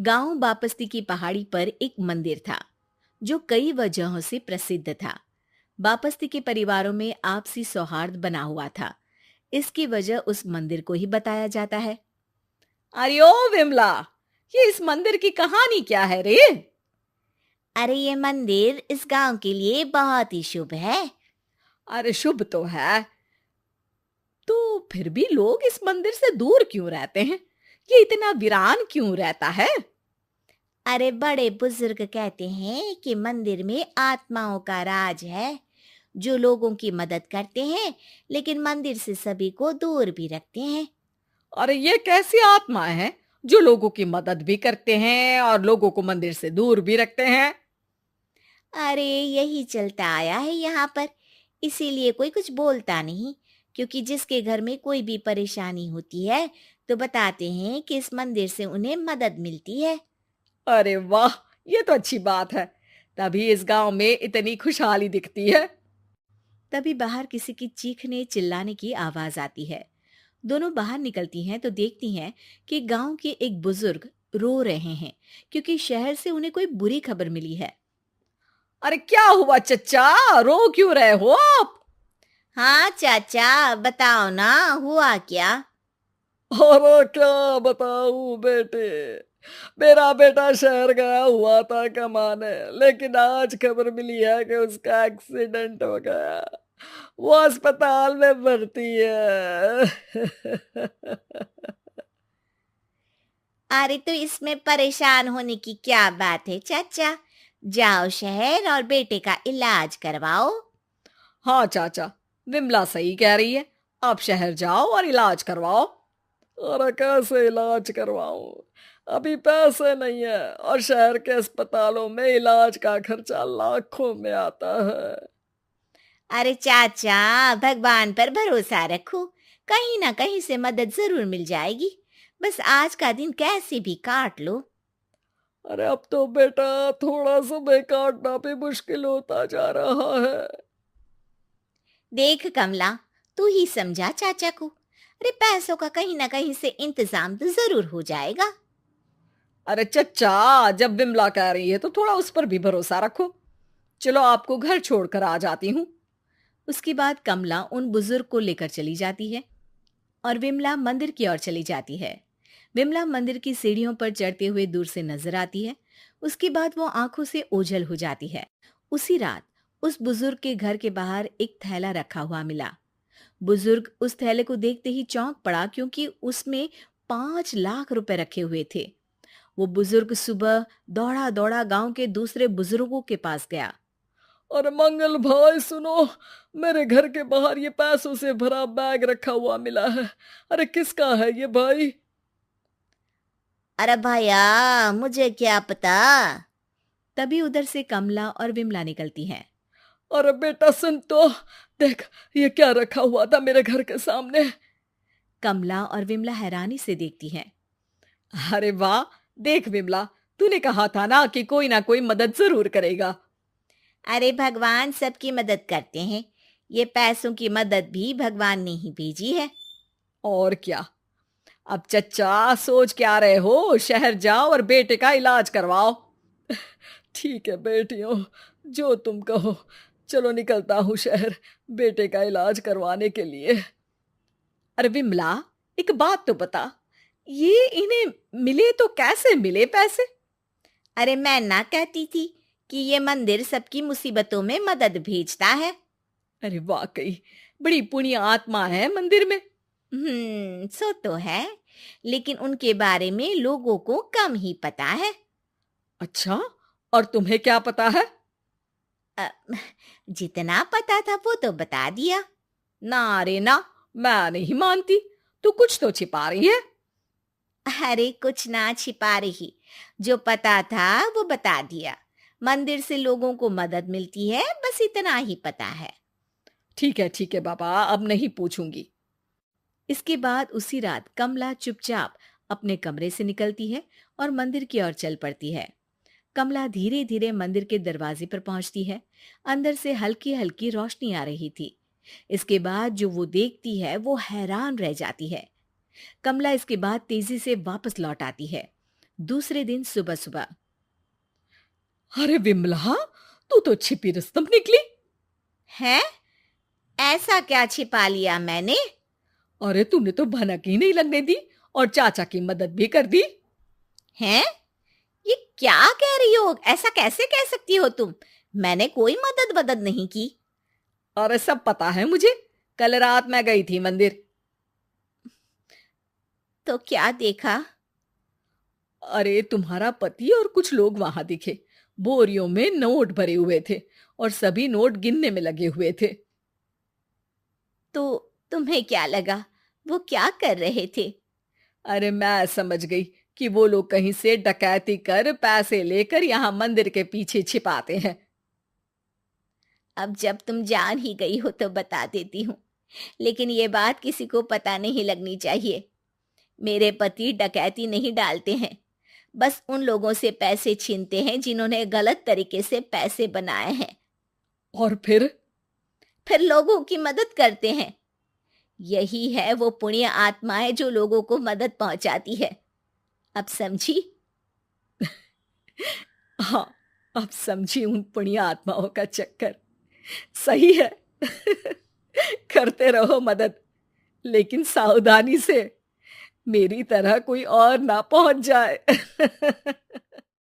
गांव बापस्ती की पहाड़ी पर एक मंदिर था जो कई वजहों से प्रसिद्ध था। बापस्ती के परिवारों में आपसी सौहार्द बना हुआ था। इसकी वजह उस मंदिर को ही बताया जाता है। अरे ओ विमला, ये इस मंदिर की कहानी क्या है रे? अरे ये मंदिर इस गांव के लिए बहुत ही शुभ है। अरे शुभ तो है, तो फिर भी लोग इस मंदिर से दूर क्यों रहते हैं? ये इतना वीरान क्यों रहता है? अरे बड़े बुजुर्ग कहते हैं कि मंदिर में आत्माओं का राज है, जो लोगों की मदद करते हैं, लेकिन मंदिर से सभी को दूर भी रखते हैं। अरे ये कैसी आत्माएं हैं जो लोगों की मदद भी करते हैं और लोगों को मंदिर से दूर भी रखते हैं? अरे यही चलता आया है यहाँ पर, इसीलिए कोई कुछ बोलता नहीं, क्योंकि जिसके घर में कोई भी परेशानी होती है तो बताते हैं कि इस मंदिर से उन्हें मदद मिलती है। अरे वाह, ये तो अच्छी बात है। तभी इस गांव में इतनी खुशहाली दिखती है। तभी बाहर किसी की चीखने चिल्लाने की आवाज आती है। दोनों बाहर निकलती हैं तो देखती हैं कि गांव के एक बुजुर्ग रो रहे हैं, क्योंकि शहर से उन्हें कोई बुरी खबर मिली है। अरे क्या हुआ चच्चा, रो क्यों रहे हो आप? हाँ चाचा, बताओ ना, हुआ क्या? और क्या बताऊं बेटे। मेरा बेटा शहर गया हुआ था कमाने, लेकिन आज खबर मिली है कि उसका एक्सीडेंट हो गया। वो अस्पताल में भर्ती है। अरे तो इसमें परेशान होने की क्या बात है चाचा, जाओ शहर और बेटे का इलाज करवाओ। हाँ चाचा, विमला सही कह रही है। आप शहर जाओ और इलाज करवाओ। और कैसे इलाज करवाऊं? अभी पैसे नहीं है, और शहर के अस्पतालों में इलाज का खर्चा लाखों में आता है। अरे चाचा, भगवान पर भरोसा रखो, कहीं ना कहीं से मदद जरूर मिल जाएगी। बस आज का दिन कैसे भी काट लो। अरे अब तो बेटा थोड़ा समय काटना भी मुश्किल होता जा रहा है। देख कमला, तू ही समझा चाचा को। अरे पैसों का कहीं ना कहीं से इंतजाम तो जरूर हो जाएगा। अरे चच्चा, जब विमला कह रही है तो थोड़ा उस पर भी भरोसा रखो। चलो आपको घर छोड़कर आ जाती हूँ। उसके बाद कमला उन बुजुर्ग को लेकर चली जाती है और विमला मंदिर की ओर चली जाती है। विमला मंदिर की सीढ़ियों पर चढ़ते हुए दूर से नजर आती है। उसके बाद वो आंखों से ओझल हो जाती है। उसी रात उस बुजुर्ग के घर के बाहर एक थैला रखा हुआ मिला। बुजुर्ग उस थैले को देखते ही चौंक पड़ा, क्योंकि उसमें 5 लाख रुपए रखे हुए थे। वो बुजुर्ग सुबह दौड़ा दौड़ा गांव के दूसरे बुजुर्गों के पास गया। और मंगल भाई सुनो, मेरे घर के बाहर ये पैसों से भरा बैग रखा हुआ मिला है। अरे किसका है ये भाई? अरे भैया, मुझे क्या पता। तभी उधर से कमला और विमला निकलती हैं। अरे बेटा सुन तो, देख ये क्या रखा हुआ था मेरे घर के सामने। कमला और विमला हैरानी से देखती हैं। अरे वाह, देख विमला, तूने कहा था ना कि कोई ना कोई मदद जरूर करेगा। अरे भगवान सबकी मदद करते हैं, ये पैसों की मदद भी भगवान ने ही भेजी है। और क्या। अब चच्चा सोच क्या रहे हो, शहर जाओ और बेटे का इलाज करवाओ। ठीक है बेटियों, जो तुम कहो। चलो निकलता हूँ शहर, बेटे का इलाज करवाने के लिए। अरे विमला, एक बात तो बता, ये इन्हें मिले तो कैसे मिले पैसे? अरे मैं ना कहती थी कि ये मंदिर सबकी मुसीबतों में मदद भेजता है। अरे वाकई बड़ी पुण्य आत्मा है मंदिर में। सो तो है, लेकिन उनके बारे में लोगों को कम ही पता है। अच्छा, और तुम्हें क्या पता है? अ, जितना पता था वो तो बता दिया। ना रे ना, मैं नहीं मानती। तू कुछ तो छिपा रही है। अरे कुछ ना छिपा रही, जो पता था वो बता दिया। मंदिर से लोगों को मदद मिलती है, बस इतना ही पता है। ठीक है बाबा, अब नहीं पूछूंगी। इसके बाद उसी रात कमला चुपचाप अपने कमरे से निकलती है और मंदिर की ओर चल पड़ती है। कमला धीरे धीरे मंदिर के दरवाजे पर पहुंचती है। अंदर से हल्की हल्की रोशनी आ रही थी। इसके बाद जो वो देखती है वो हैरान रह जाती है। कमला इसके बाद तेजी से वापस लौट आती है। दूसरे दिन सुबह सुबह। अरे विमला, तू तो छिपी रुस्तम निकली। है? ऐसा क्या छिपा लिया मैंने? अरे तूने तो भनक ही नहीं लगने दी और चाचा की मदद भी कर दी। हैं? ये क्या कह रही हो? ऐसा कैसे कह सकती हो तुम? मैंने कोई मदद वदद नहीं की। अरे सब पता है मुझे, कल रात मैं गई थी मंदिर। तो क्या देखा? अरे तुम्हारा पति और कुछ लोग वहां दिखे, बोरियों में नोट भरे हुए थे और सभी नोट गिनने में लगे हुए थे। तो तुम्हें क्या लगा? वो क्या कर रहे थे? अरे मैं समझ गई कि वो लोग कहीं से डकैती कर पैसे लेकर यहाँ मंदिर के पीछे छिपाते हैं। अब जब तुम जान ही गई हो तो बता देती हूँ, लेकिन ये बात किसी को पता नहीं लगनी चाहिए। मेरे पति डकैती नहीं डालते हैं, बस उन लोगों से पैसे छीनते हैं जिन्होंने गलत तरीके से पैसे बनाए हैं। और फिर लोगों की मदद करते हैं। यही है वो पुण्य आत्माएं जो लोगों को मदद पहुंचाती है। अब समझी? हाँ, अब समझी उन पुण्य आत्माओं का चक्कर। सही है। करते रहो मदद, लेकिन सावधानी से, मेरी तरह कोई और ना पहुंच जाए।